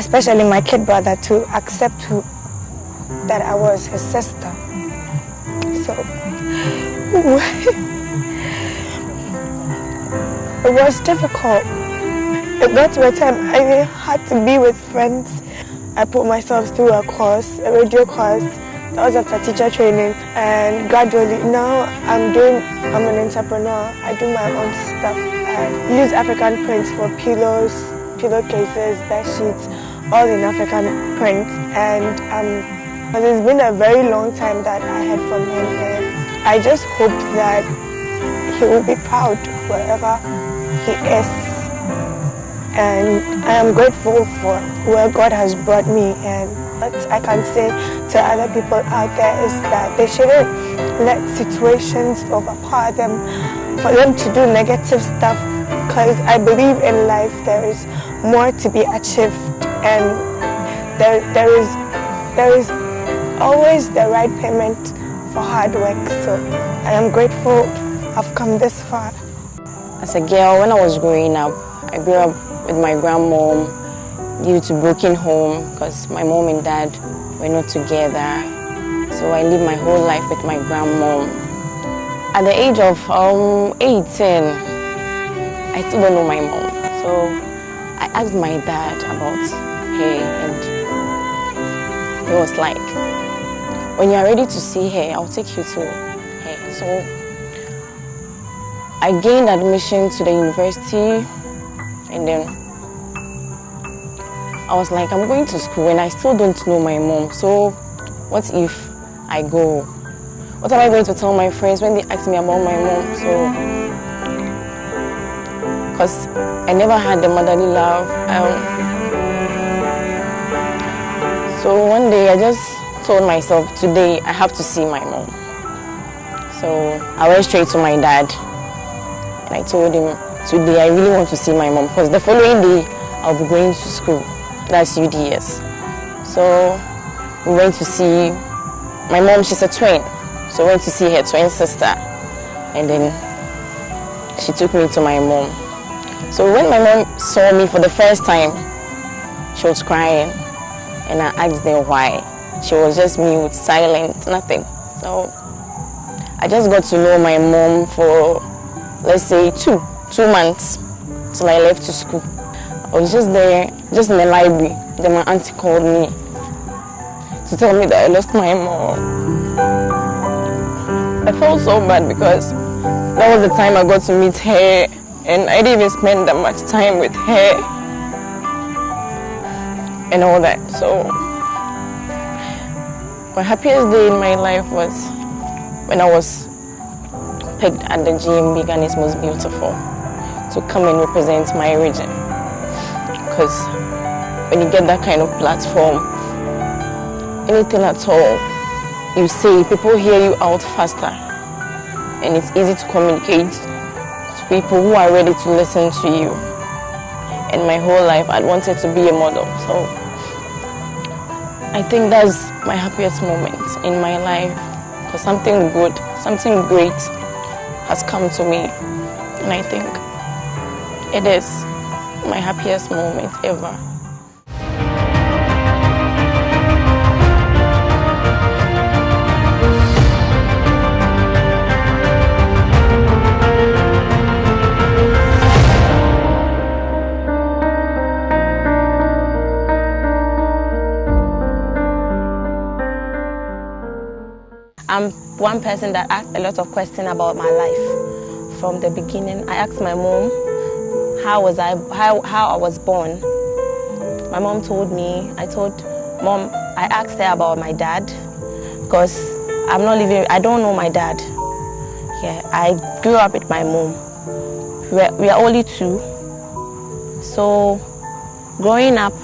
especially my kid brother, to accept that I was his sister. So it was difficult. It got to a time I had to be with friends. I put myself through a course, a radio course. That was after teacher training, and gradually now I'm an entrepreneur. I do my own stuff. I use African prints for pillows, pillowcases, bed sheets, all in African prints. And it's been a very long time that I heard from him, and I just hope that he will be proud wherever he is. And I am grateful for where God has brought me, and what I can say to other people out there is that they shouldn't let situations overpower them, for them to do negative stuff, because I believe in life there is more to be achieved, and there is always the right payment for hard work. So I am grateful I've come this far. As a girl, when I was growing up, I grew up with my grandmom due to broken home because my mom and dad were not together. So I lived my whole life with my grandmom. At the age of 18, I still don't know my mom. So I asked my dad about her, and he was like, when you are ready to see her, I'll take you to her. So I gained admission to the university, and then I was like, I'm going to school and I still don't know my mom. So what if I go? What am I going to tell my friends when they ask me about my mom? So, because I never had the motherly love. So one day I just told myself, today I have to see my mom. So I went straight to my dad and I told him, today I really want to see my mom, because the following day I'll be going to school. That's UDS. So we went to see my mom. She's a twin, so we went to see her twin sister, and then she took me to my mom. So when my mom saw me for the first time, she was crying, and I asked her why. She was just mute, silent, nothing. So I just got to know my mom for, let's say, two months till I left to school. I was just there, just in the library. Then my auntie called me to tell me that I lost my mom. I felt so bad because that was the time I got to meet her, and I didn't even spend that much time with her and all that. So my happiest day in my life was when I was picked at the GMB Ghana's Most Beautiful to come and represent my region. Because when you get that kind of platform, anything at all you say, people hear you out faster, and it's easy to communicate to people who are ready to listen to you. And my whole life I'd wanted to be a model, so I think that's my happiest moment in my life, because something good, something great has come to me, and I think it is my happiest moment ever. I'm one person that asked a lot of questions about my life. From the beginning, I asked my mom how I was born. My mom told me, I asked her about my dad, because I don't know my dad. Yeah, I grew up with my mom. We are only two. So growing up,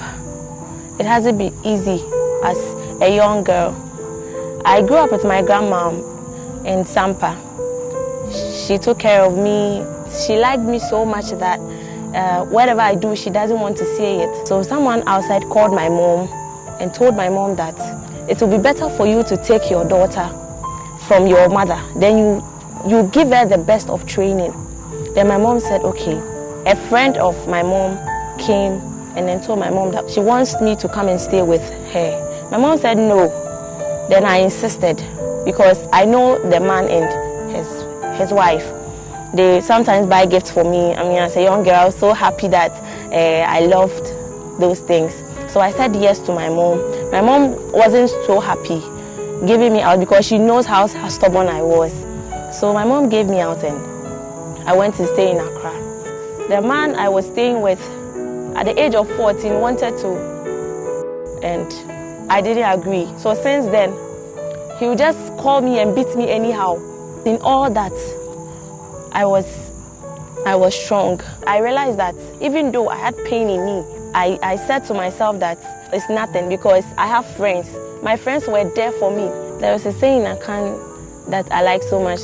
it hasn't been easy as a young girl. I grew up with my grandma in Sampa. She took care of me. She liked me so much that whatever I do, she doesn't want to see it. So someone outside called my mom and told my mom that it will be better for you to take your daughter from your mother. Then you give her the best of training. Then my mom said, okay. A friend of my mom came and then told my mom that she wants me to come and stay with her. My mom said no. Then I insisted because I know the man and his wife. They sometimes buy gifts for me. I mean, as a young girl, I was so happy that I loved those things. So I said yes to my mom. My mom wasn't so happy giving me out because she knows how stubborn I was. So my mom gave me out and I went to stay in Accra. The man I was staying with at the age of 14 wanted to, and I didn't agree. So since then, he would just call me and beat me anyhow. In all that, I was strong. I realized that even though I had pain in me, I said to myself that it's nothing because I have friends. My friends were there for me. There was a saying I that I like so much.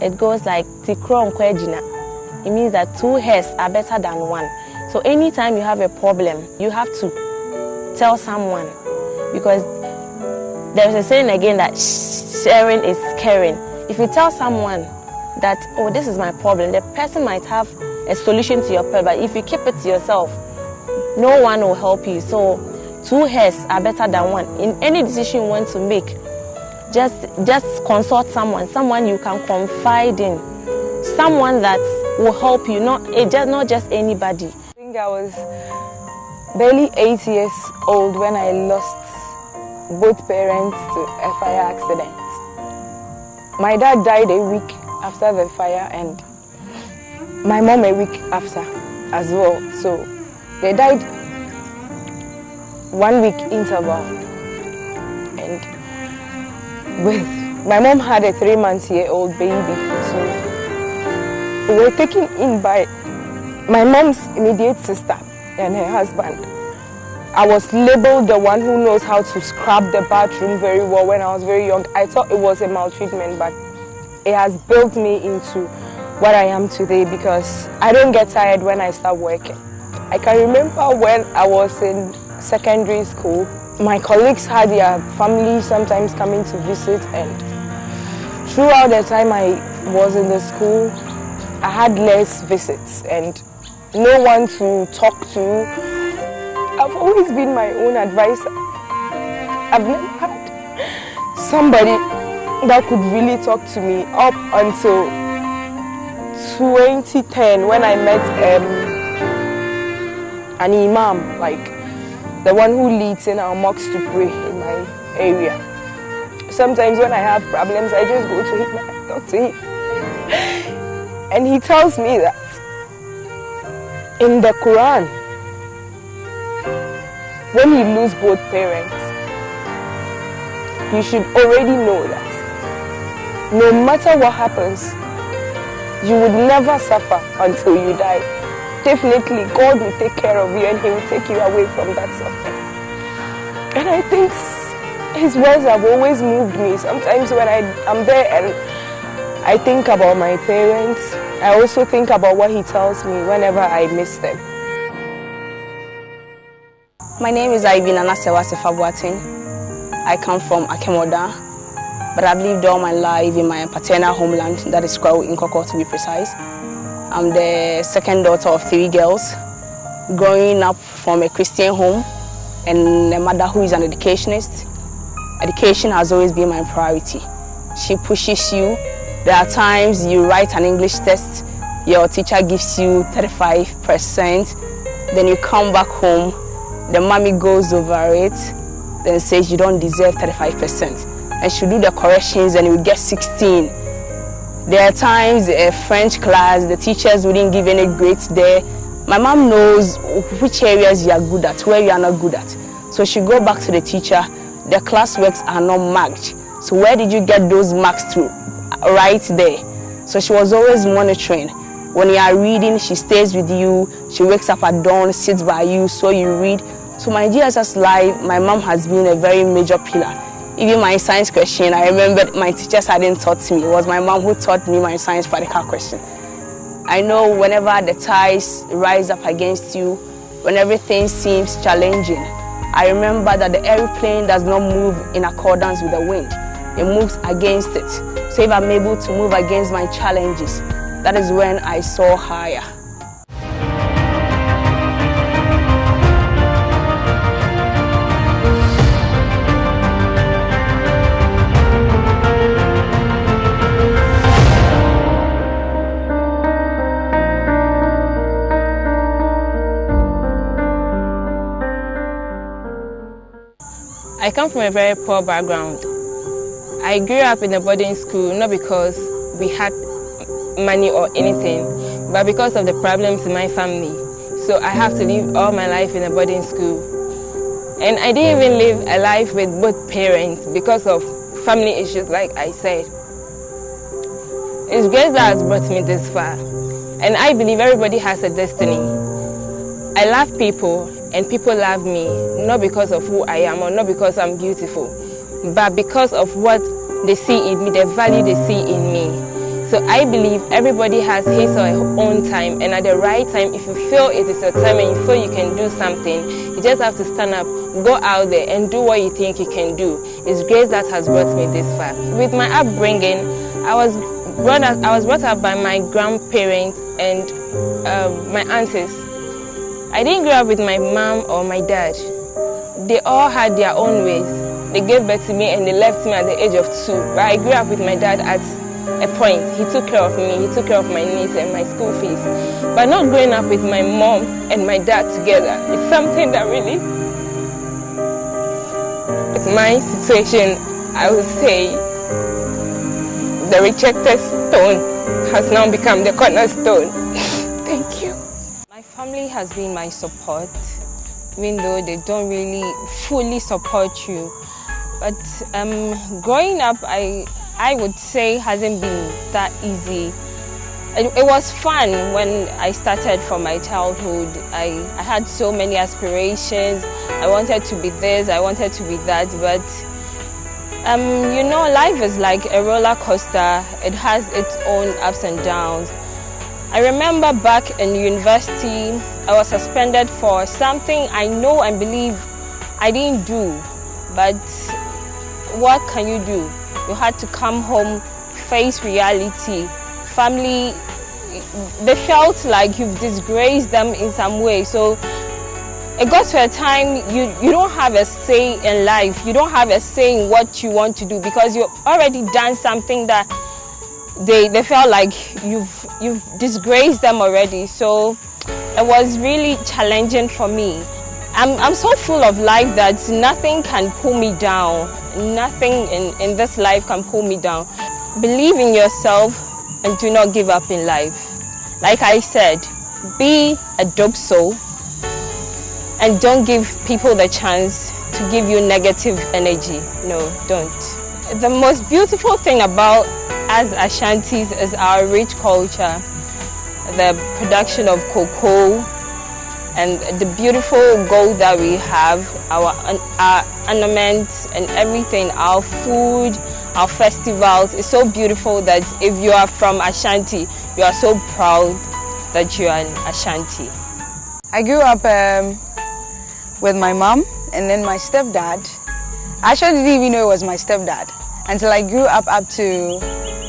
It goes like, Tikro Nkwejina. It means that 2 hairs are better than 1. So anytime you have a problem, you have to tell someone, because there's a saying again that sharing is caring. If you tell someone that, oh, this is my problem, the person might have a solution to your problem, but if you keep it to yourself, no one will help you. So 2 hairs are better than 1. In any decision you want to make, just consult someone you can confide in, someone that will help you, not just anybody. I think I was barely 8 years old when I lost both parents to a fire accident. My dad died a week after the fire and my mom a week after as well. So they died 1 week interval. And my mom had a 3-month-old baby. So we were taken in by my mom's immediate sister and her husband. I was labeled the one who knows how to scrub the bathroom very well when I was very young. I thought it was a maltreatment, but it has built me into what I am today because I don't get tired when I start working. I can remember when I was in secondary school, my colleagues had their family sometimes coming to visit, and throughout the time I was in the school, I had less visits and no one to talk to. I've always been my own advisor. I've never had somebody that could really talk to me up until 2010 when I met an imam, like the one who leads in our mosques to pray in my area. Sometimes when I have problems, I just go to him and I talk to him. And he tells me that in the Quran, when you lose both parents, you should already know that no matter what happens, you would never suffer until you die. Definitely, God will take care of you and He will take you away from that suffering. And I think His words have always moved me. Sometimes when I'm there and I think about my parents, I also think about what He tells me whenever I miss them. My name is Ivy Nanasewa Sefabuatin. I come from Akemoda, but I've lived all my life in my paternal homeland, that is Kwao in Koko to be precise. I'm the second daughter of 3 girls, growing up from a Christian home and a mother who is an educationist. Education has always been my priority. She pushes you. There are times you write an English test, your teacher gives you 35%, then you come back home, the mommy goes over it, then says you don't deserve 35%. And she do the corrections and you get 16. There are times a French class, the teachers wouldn't give any grades there. My mom knows which areas you are good at, where you are not good at. So she go back to the teacher, the classworks are not marked. So where did you get those marks to? Right there. So she was always monitoring. When you are reading, she stays with you. She wakes up at dawn, sits by you, so you read. So my GSS life, my mom has been a very major pillar. Even my science question, I remember my teachers hadn't taught me. It was my mom who taught me my science practical question. I know whenever the tides rise up against you, when everything seems challenging, I remember that the airplane does not move in accordance with the wind. It moves against it. So if I'm able to move against my challenges, that is when I soar higher. I come from a very poor background. I grew up in a boarding school not because we had money or anything, but because of the problems in my family. So I have to live all my life in a boarding school. And I didn't even live a life with both parents because of family issues, like I said. It's grace that has brought me this far. And I believe everybody has a destiny. I love people and people love me, not because of who I am or not because I'm beautiful, but because of what they see in me, the value they see in me. So I believe everybody has his or her own time, and at the right time, if you feel it is your time and you feel you can do something, you just have to stand up, go out there and do what you think you can do. It's grace that has brought me this far. With my upbringing, I was brought up by my grandparents and my aunties. I didn't grow up with my mom or my dad. They all had their own ways. They gave birth to me and they left me at the age of 2. But I grew up with my dad at a point. He took care of me, he took care of my needs and my school fees. But not growing up with my mom and my dad together is something that really, with my situation, I would say the rejected stone has now become the cornerstone. Thank you. My family has been my support, even though they don't really fully support you. But growing up, I would say hasn't been that easy. It was fun when I started from my childhood. I had so many aspirations. I wanted to be this, I wanted to be that, but you know, life is like a roller coaster. It has its own ups and downs. I remember back in university, I was suspended for something I know and believe I didn't do, but what can you do? You had to come home, face reality. Family, they felt like you've disgraced them in some way. So it got to a time you don't have a say in life. You don't have a say in what you want to do because you've already done something that they felt like you've disgraced them already. So it was really challenging for me. I'm so full of life that nothing can pull me down. Nothing in this life can pull me down. Believe in yourself and do not give up in life. Like I said, be a dope soul and don't give people the chance to give you negative energy. No, don't. The most beautiful thing about us Ashantis is our rich culture, the production of cocoa, and the beautiful gold that we have, our ornaments and everything, our food, our festivals. It's so beautiful that if you are from Ashanti, you are so proud that you are an Ashanti. I grew up with my mom and then my stepdad. I actually didn't even know it was my stepdad until I grew up to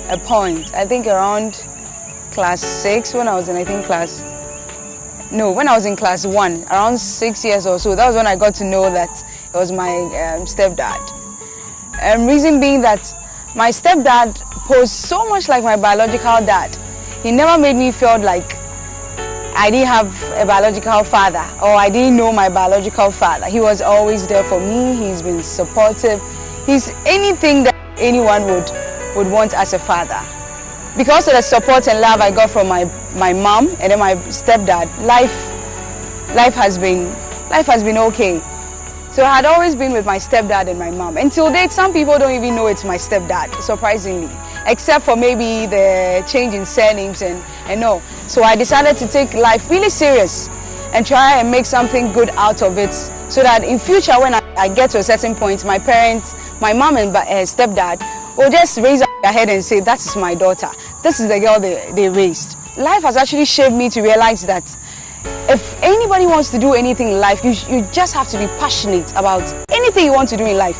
a point, I think around class 6 when I was in, when I was in class 1, around 6 years or so. That was when I got to know that it was my stepdad. Reason being that my stepdad posed so much like my biological dad. He never made me feel like I didn't have a biological father or I didn't know my biological father. He was always there for me. He's been supportive. He's anything that anyone would want as a father. Because of the support and love I got from my mom and then my stepdad, life has been okay. So I had always been with my stepdad and my mom. Until date, some people don't even know it's my stepdad, surprisingly, except for maybe the change in surnames and no. So I decided to take life really serious and try and make something good out of it, so that in future when I get to a certain point, my parents, my mom and stepdad will just raise up their head and say, that is my daughter. This is the girl they raised. Life has actually shaped me to realize that if anybody wants to do anything in life, you just have to be passionate about anything you want to do in life.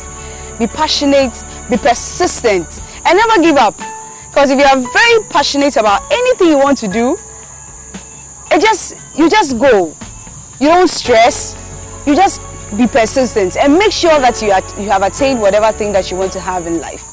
Be passionate, be persistent, and never give up. Because if you are very passionate about anything you want to do, you just go. You don't stress, you just be persistent and make sure that you have attained whatever thing that you want to have in life.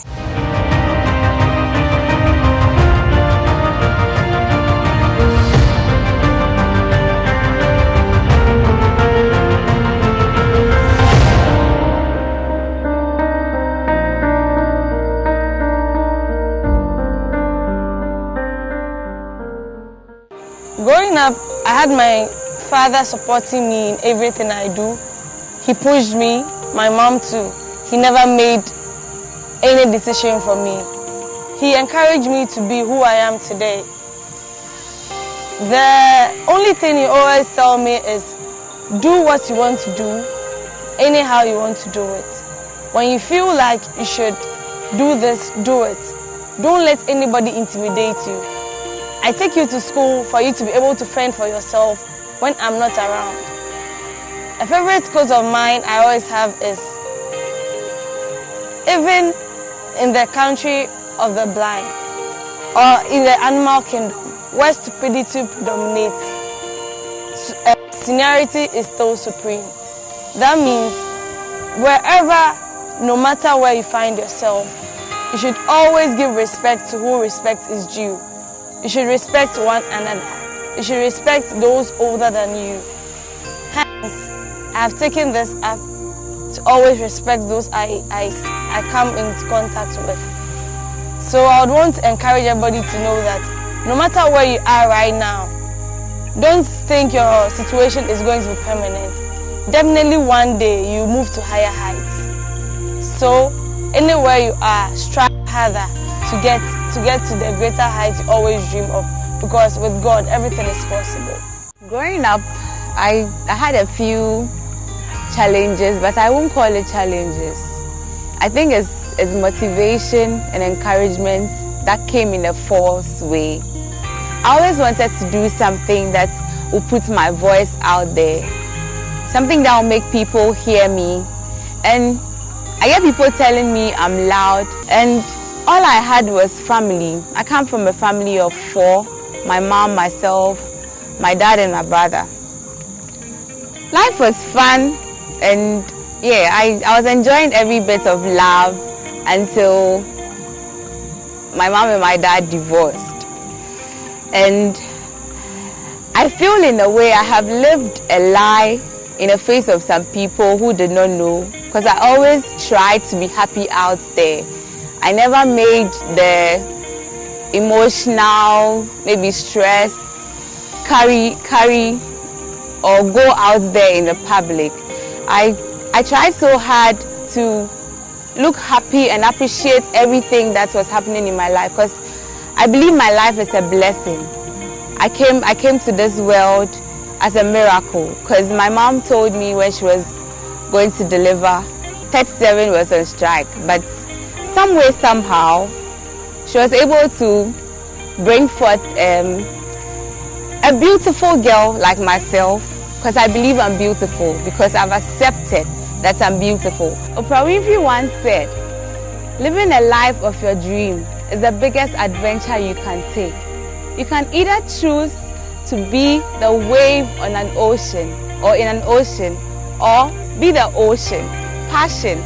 I had my father supporting me in everything I do. He pushed me, my mom too. He never made any decision for me. He encouraged me to be who I am today. The only thing he always tells me is, do what you want to do, anyhow you want to do it. When you feel like you should do this, do it. Don't let anybody intimidate you. I take you to school for you to be able to fend for yourself when I'm not around. A favorite quote of mine I always have is, even in the country of the blind or in the animal kingdom where stupidity predominates, seniority is still supreme. That means wherever, no matter where you find yourself, you should always give respect to who respect is due. You should respect one another. You should respect those older than you. Hence, I have taken this up to always respect those I come into contact with. So I would want to encourage everybody to know that no matter where you are right now, don't think your situation is going to be permanent. Definitely one day you move to higher heights. So anywhere you are, strive harder to get to the greater heights you always dream of, because with God everything is possible. Growing up, I had a few challenges, but I won't call it challenges. I think it's motivation and encouragement that came in a false way. I always wanted to do something that will put my voice out there, something that will make people hear me. And I get people telling me I'm loud, and all I had was family. I come from a family of 4, my mom, myself, my dad and my brother. Life was fun, and yeah, I was enjoying every bit of love until my mom and my dad divorced. And I feel in a way I have lived a lie in the face of some people who did not know, because I always tried to be happy out there. I never made the emotional, maybe stress, carry or go out there in the public. I tried so hard to look happy and appreciate everything that was happening in my life, because I believe my life is a blessing. I came to this world as a miracle, because my mom told me when she was going to deliver, 37 was on strike, but some way, somehow, she was able to bring forth a beautiful girl like myself, because I believe I'm beautiful, because I've accepted that I'm beautiful. Oprah Winfrey once said, living a life of your dream is the biggest adventure you can take. You can either choose to be the wave on an ocean or in an ocean, or be the ocean. Passion,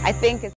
I think, is